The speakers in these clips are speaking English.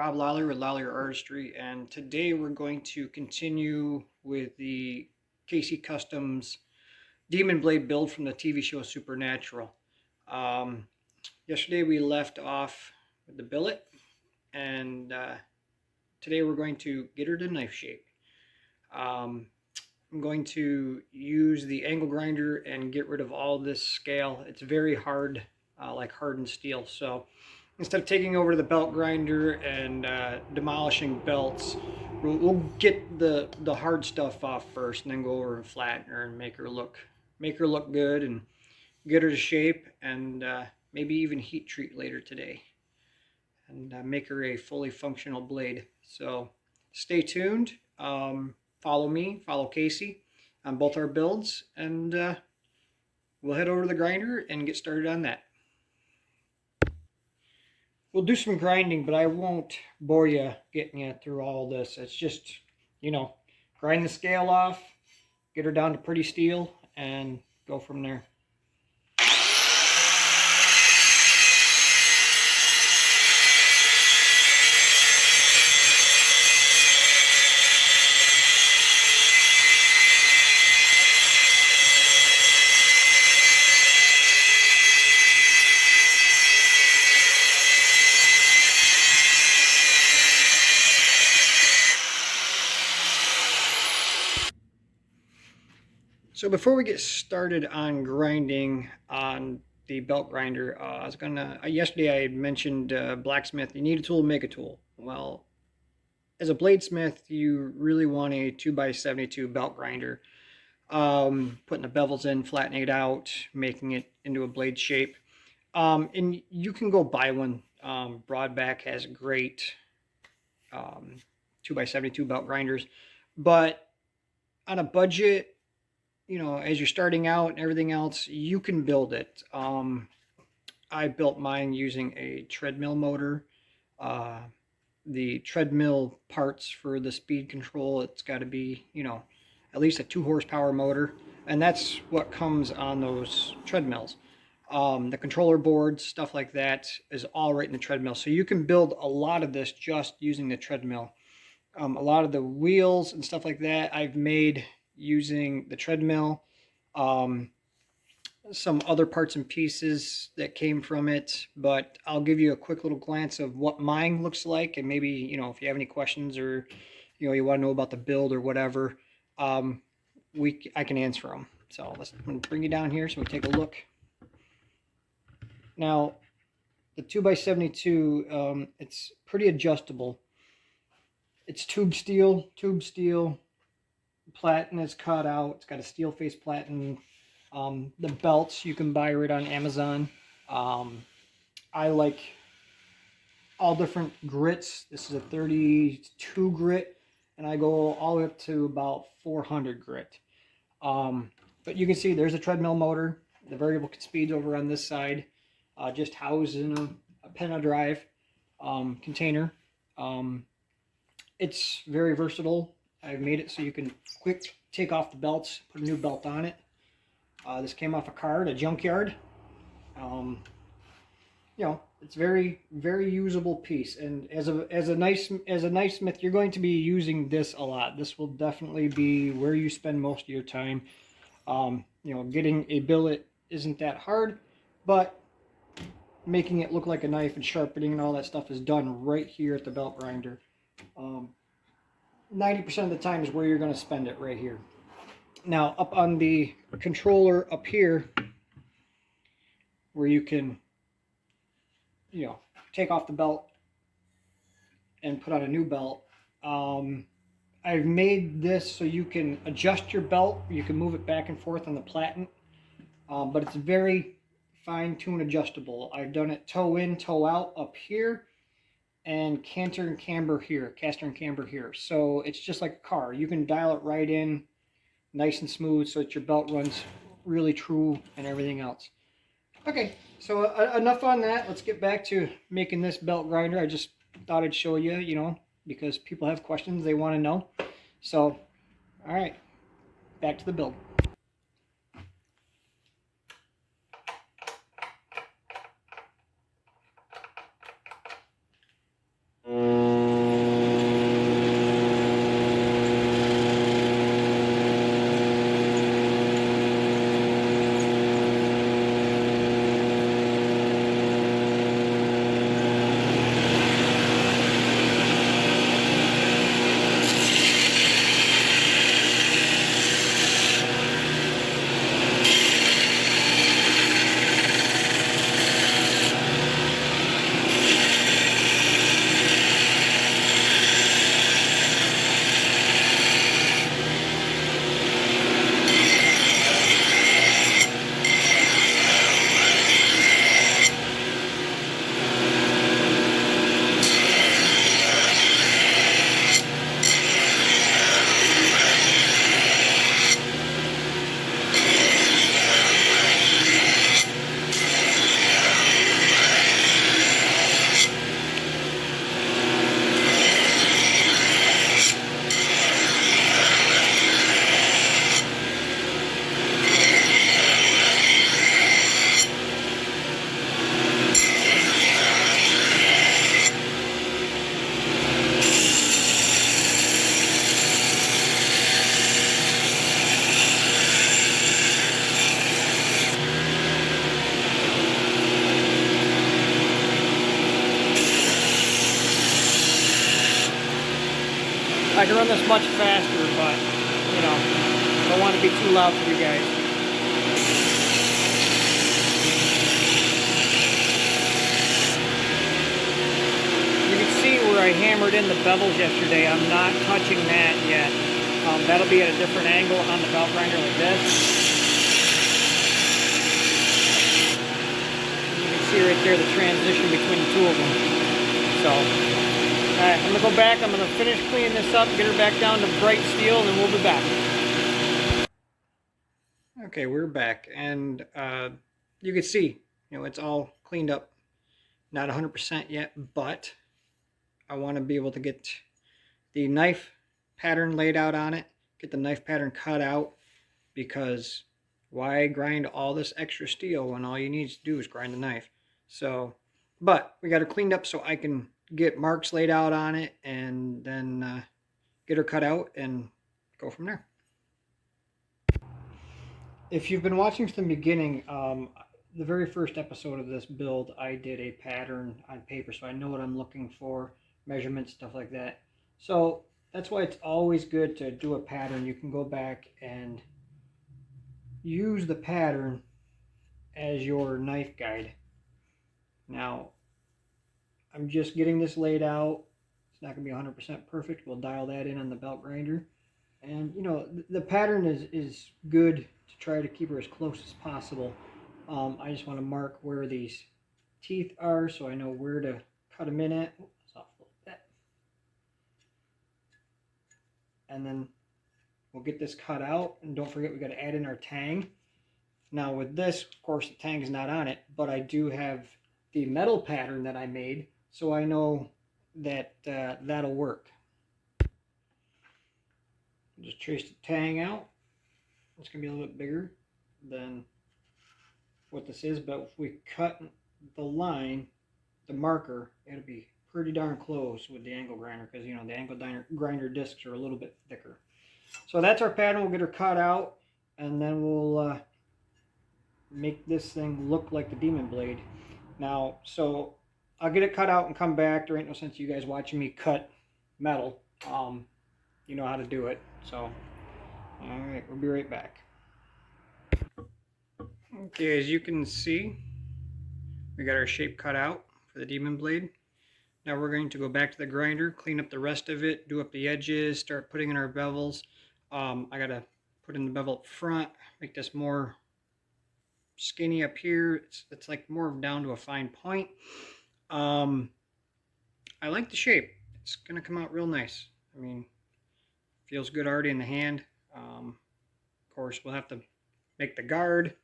Rob Lawler with Lawler Artistry, and today we're going to continue with the Casey Customs Demon Blade build from the TV show Supernatural. Um, Yesterday we left off with the billet, and today we're going to get her to knife shape. Um, I'm going to use the angle grinder and get rid of all this scale. It's very hard, like hardened steel. So instead of taking over the belt grinder and demolishing belts, we'll get the hard stuff off first, and then go over and flatten her and make her look good and get her to shape, and maybe even heat treat later today, and make her a fully functional blade. So stay tuned. Follow me, follow Casey on both our builds, and we'll head over to the grinder and get started on that. We'll do some grinding, but I won't bore you getting you through all this. It's just, grind the scale off, get her down to pretty steel, and go from there. So before we get started on grinding on the belt grinder, yesterday I had mentioned blacksmith, you need a tool to make a tool. Well, as a bladesmith, you really want a 2x72 belt grinder. Putting the bevels in, flattening it out, making it into a blade shape. And you can go buy one. Broadback has great 2x72 belt grinders. But on a budget, as you're starting out and everything else, you can build it. I built mine using a treadmill motor. The treadmill parts for the speed control, it's got to be, at least a 2 horsepower motor. And that's what comes on those treadmills. The controller boards, stuff like that, is all right in the treadmill. So you can build a lot of this just using the treadmill. A lot of the wheels and stuff like that I've made using the treadmill. Some other parts and pieces that came from it, but I'll give you a quick little glance of what mine looks like, and maybe, if you have any questions, or you want to know about the build or whatever, I can answer them. So I'm going to bring you down here so we take a look. Now, the 2x72, it's pretty adjustable. It's tube steel, platen is cut out. It's got a steel face platen. The belts you can buy right on Amazon. I like all different grits. This is a 32 grit, and I go all the way up to about 400 grit. But you can see there's a treadmill motor. The variable speed's over on this side, just housed in a Penna drive container. It's very versatile. I've made it so you can quick take off the belts, put a new belt on it. This came off a car at a junkyard. It's very, very usable piece. And as a knife smith, you're going to be using this a lot. This will definitely be where you spend most of your time. Getting a billet isn't that hard, but making it look like a knife and sharpening and all that stuff is done right here at the belt grinder. 90% of the time is where you're going to spend it, right here. Now, up on the controller up here, where you can, take off the belt and put on a new belt, I've made this so you can adjust your belt. You can move it back and forth on the platen, but it's very fine-tuned adjustable. I've done it toe in, toe out up here, and caster and camber here. So it's just like a car. You can dial it right in, nice and smooth, so that your belt runs really true and everything else. Okay, so enough on that. Let's get back to making this belt grinder. I just thought I'd show you, because people have questions they want to know. So, all right, back to the build. I can run this much faster, but, you know, I don't want to be too loud for you guys. You can see where I hammered in the bevels yesterday. I'm not touching that yet. That'll be at a different angle on the belt grinder like this. You can see right there the transition between the two of them. So, alright, I'm going to go back. I'm going to finish cleaning this up, get her back down to bright steel, and then we'll be back. Okay, we're back, and you can see, you know, it's all cleaned up. Not 100% yet, but I want to be able to get the knife pattern laid out on it, get the knife pattern cut out, because why grind all this extra steel when all you need to do is grind the knife? So, but we got her cleaned up so I can get marks laid out on it, and then get her cut out and go from there. If you've been watching from the beginning, the very first episode of this build, I did a pattern on paper, so I know what I'm looking for, measurements, stuff like that. So that's why it's always good to do a pattern. You can go back and use the pattern as your knife guide. Now, I'm just getting this laid out. It's not going to be 100% perfect. We'll dial that in on the belt grinder. And, you know, the pattern is good to try to keep her as close as possible. I just want to mark where these teeth are so I know where to cut them in at. And then we'll get this cut out, and don't forget we got to add in our tang. Now with this, of course, the tang is not on it, but I do have the metal pattern that I made, so I know that that'll work. Just trace the tang out. It's gonna be a little bit bigger than what this is, but if we cut the line, the marker, it'll be pretty darn close with the angle grinder, because, you know, the angle grinder discs are a little bit thicker. So that's our pattern. We'll get her cut out, and then we'll make this thing look like the Demon Blade. Now, so I'll get it cut out and come back. There ain't no sense you guys watching me cut metal. You know how to do it. So, all right, we'll be right back. Okay, as you can see, we got our shape cut out for the Demon Blade. Now we're going to go back to the grinder, clean up the rest of it, do up the edges, start putting in our bevels. I gotta put in the bevel up front, make this more skinny up here. It's like more down to a fine point. I like the shape. It's gonna come out real nice. I mean, feels good already in the hand. Of course, we'll have to make the guard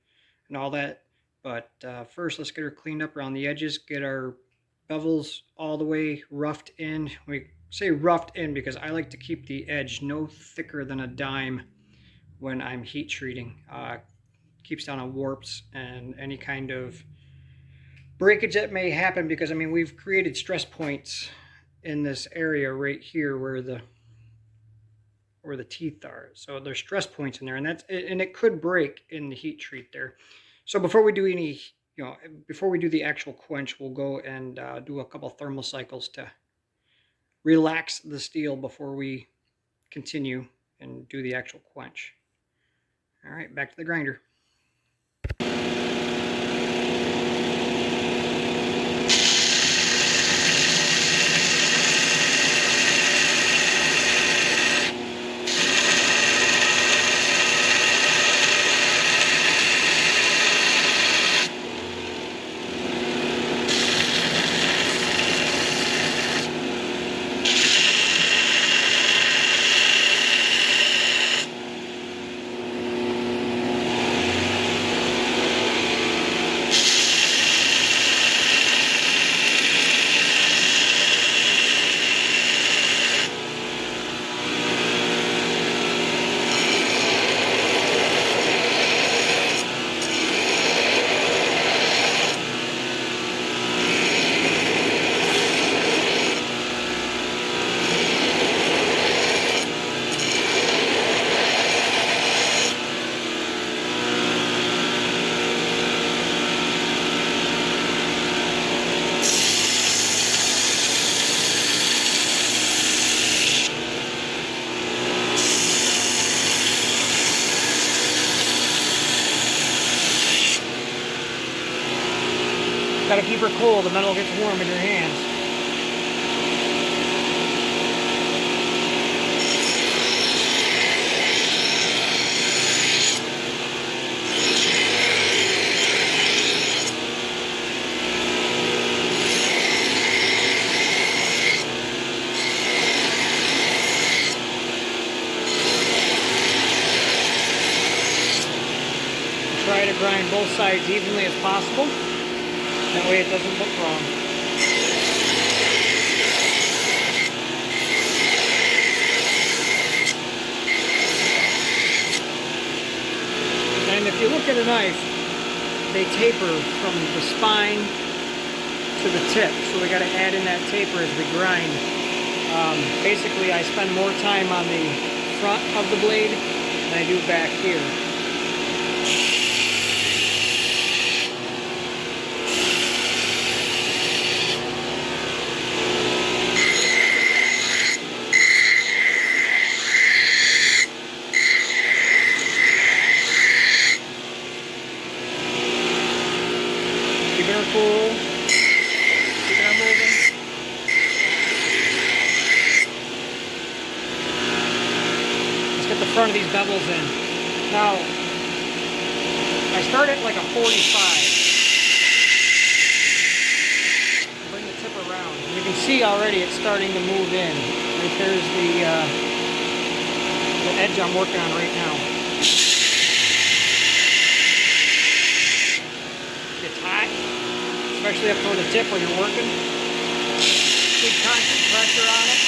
and all that. But first, let's get her cleaned up around the edges, get our bevels all the way roughed in. We say roughed in because I like to keep the edge no thicker than a dime when I'm heat treating. Keeps down on warps and any kind of breakage that may happen, because I mean, we've created stress points in this area right here where the teeth are. So there's stress points in there, and it could break in the heat treat there. So before we do any, you know, before we do the actual quench, we'll go and do a couple thermal cycles to relax the steel before we continue and do the actual quench. All right, back to the grinder. Gotta keep her cold, the metal gets warm in your hands. Try to grind both sides evenly as possible. That way it doesn't look wrong. And if you look at a knife, they taper from the spine to the tip. So we got to add in that taper as we grind. Basically, I spend more time on the front of the blade than I do back here. Keeping her cool, keeping her moving. Let's get the front of these bevels in. Now, I start at like a 45. Bring the tip around. You can see already it's starting to move in. Right there's the edge I'm working on right now. It's hot, especially up toward the tip where you're working. Keep constant pressure on it.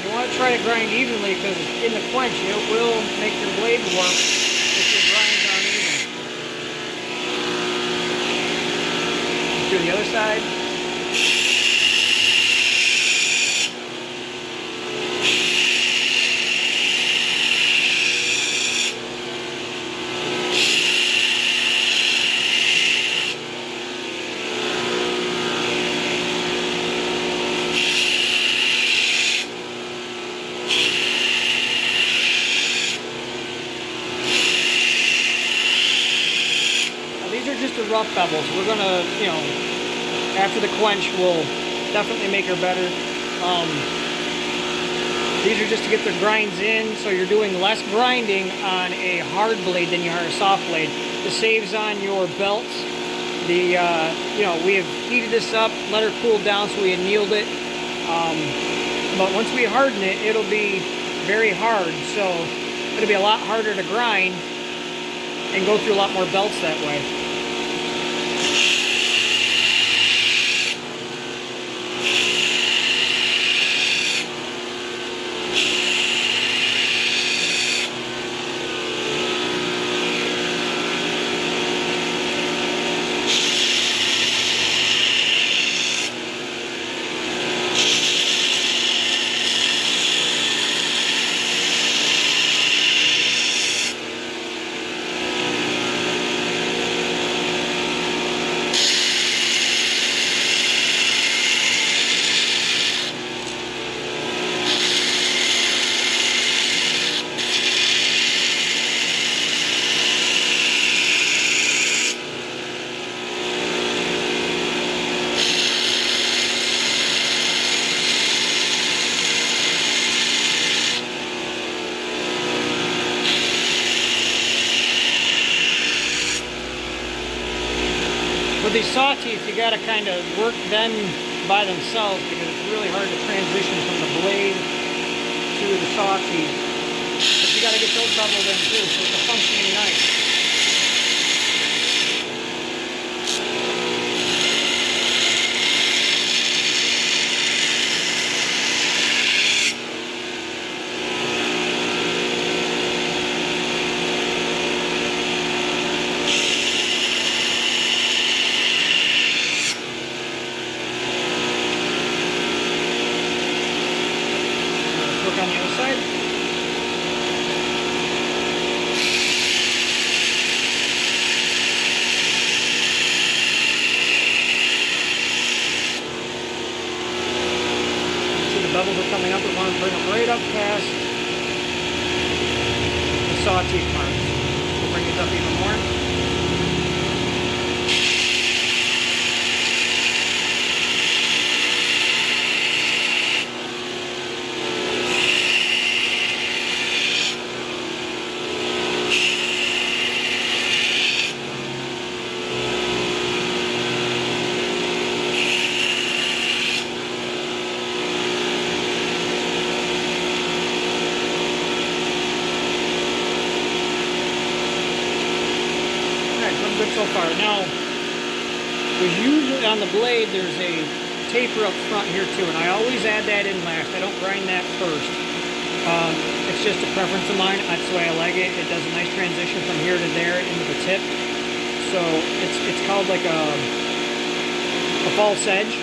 You want to try to grind evenly because in the quench it will make your blade warp if your grind's uneven. Do the other side. These are just the rough bevels. We're gonna, after the quench, we'll definitely make her better. These are just to get the grinds in, so you're doing less grinding on a hard blade than you are a soft blade. This saves on your belts. We have heated this up, let her cool down so we annealed it. But once we harden it, it'll be very hard, so it'll be a lot harder to grind and go through a lot more belts that way. With these saw teeth, you gotta kind of work them by themselves because it's really hard to transition from the blade to the saw teeth. But you gotta get those beveled in too, so it's a functioning knife. Work on the other side. bevels are coming up. We want to bring them right up past the saw teeth marks. We'll bring it up even more. Good so far. Now, there's usually on the blade, there's a taper up front here too, and I always add that in last. I don't grind that first. It's just a preference of mine. That's the way I like it. It does a nice transition from here to there into the tip. So it's called like a false edge,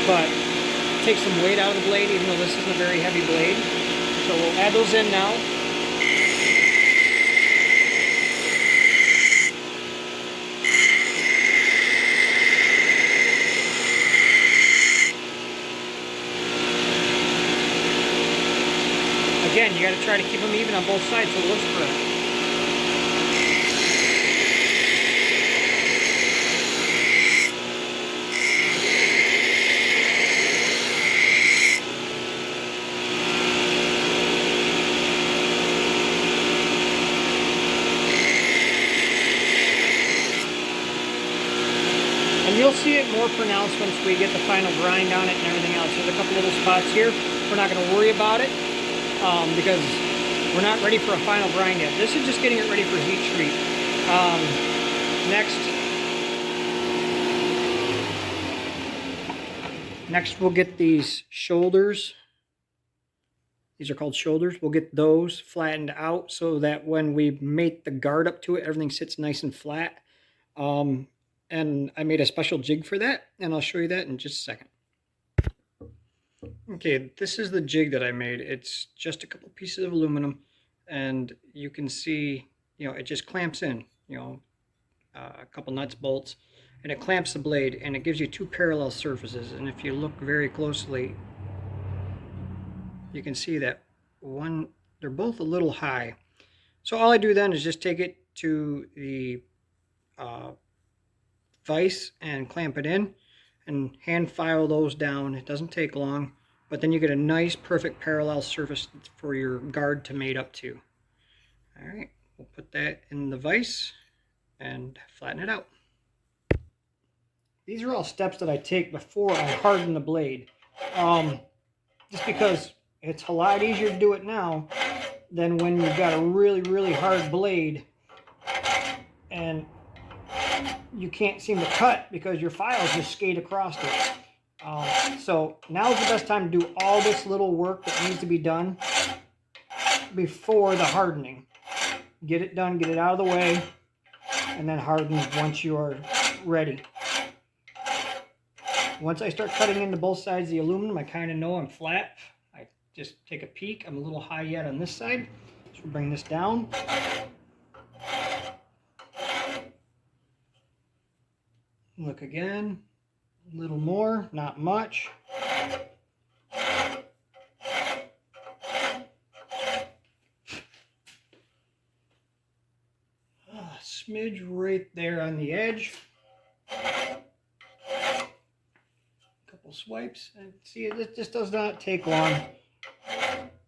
but it takes some weight out of the blade, even though this isn't a very heavy blade. So we'll add those in now. Again, you got to try to keep them even on both sides so it looks correct. And you'll see it more pronounced once we get the final grind on it and everything else. There's a couple little spots here. We're not going to worry about it. Because we're not ready for a final grind yet. This is just getting it ready for heat treat. Next we'll get these shoulders. These are called shoulders. We'll get those flattened out so that when we mate the guard up to it, everything sits nice and flat. And I made a special jig for that, and I'll show you that in just a second. Okay, this is the jig that I made. It's just a couple pieces of aluminum, and you can see, it just clamps in, a couple nuts, bolts, and it clamps the blade, and it gives you two parallel surfaces. And if you look very closely, you can see that they're both a little high. So all I do then is just take it to the vise and clamp it in and hand file those down. It doesn't take long. But then you get a nice, perfect parallel surface for your guard to mate up to. All right, we'll put that in the vise and flatten it out. These are all steps that I take before I harden the blade. Just because it's a lot easier to do it now than when you've got a really, really hard blade and you can't seem to cut because your files just skate across it. So now's the best time to do all this little work that needs to be done before the hardening. Get it done, get it out of the way, and then harden once you are ready. Once I start cutting into both sides of the aluminum, I kind of know I'm flat. I just take a peek. I'm a little high yet on this side. So we'll bring this down. Look again. A little more, not much. A smidge right there on the edge. Couple swipes, and see, it just does not take long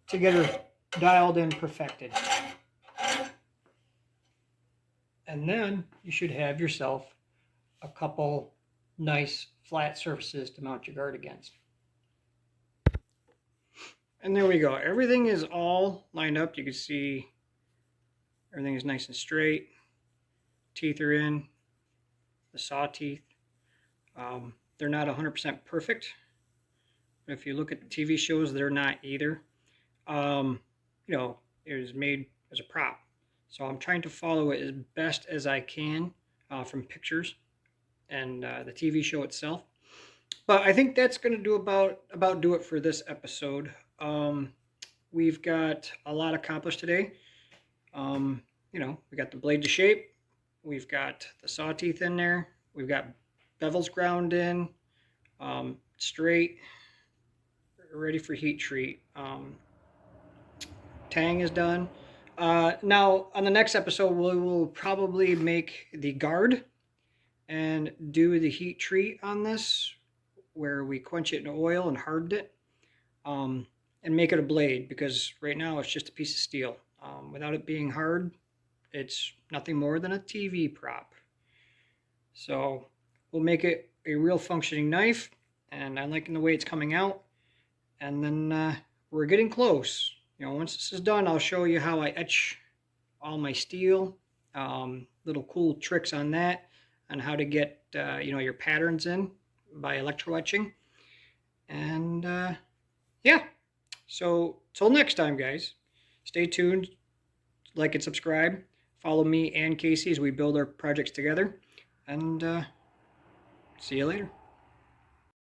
to get her dialed in, perfected. And then you should have yourself a couple nice flat surfaces to mount your guard against. And there we go. Everything is all lined up. You can see everything is nice and straight. Teeth are in, the saw teeth. They're not 100% perfect. But if you look at the TV shows, they're not either. It was made as a prop. So I'm trying to follow it as best as I can from pictures and the TV show itself. But I think that's going to do about do it for this episode. We've got a lot accomplished today. We got the blade to shape. We've got the saw teeth in there. We've got bevels ground in, straight, ready for heat treat. Tang is done. Now, on the next episode, we will probably make the guard and do the heat treat on this, where we quench it in oil and harden it, and make it a blade, because right now it's just a piece of steel. Without it being hard, it's nothing more than a TV prop. So we'll make it a real functioning knife, and I'm liking the way it's coming out. And then we're getting close. Once this is done, I'll show you how I etch all my steel. Little cool tricks on that, on how to get your patterns in by electro etching. And yeah, so till next time, guys, stay tuned, like and subscribe, follow me and Casey as we build our projects together, and see you later.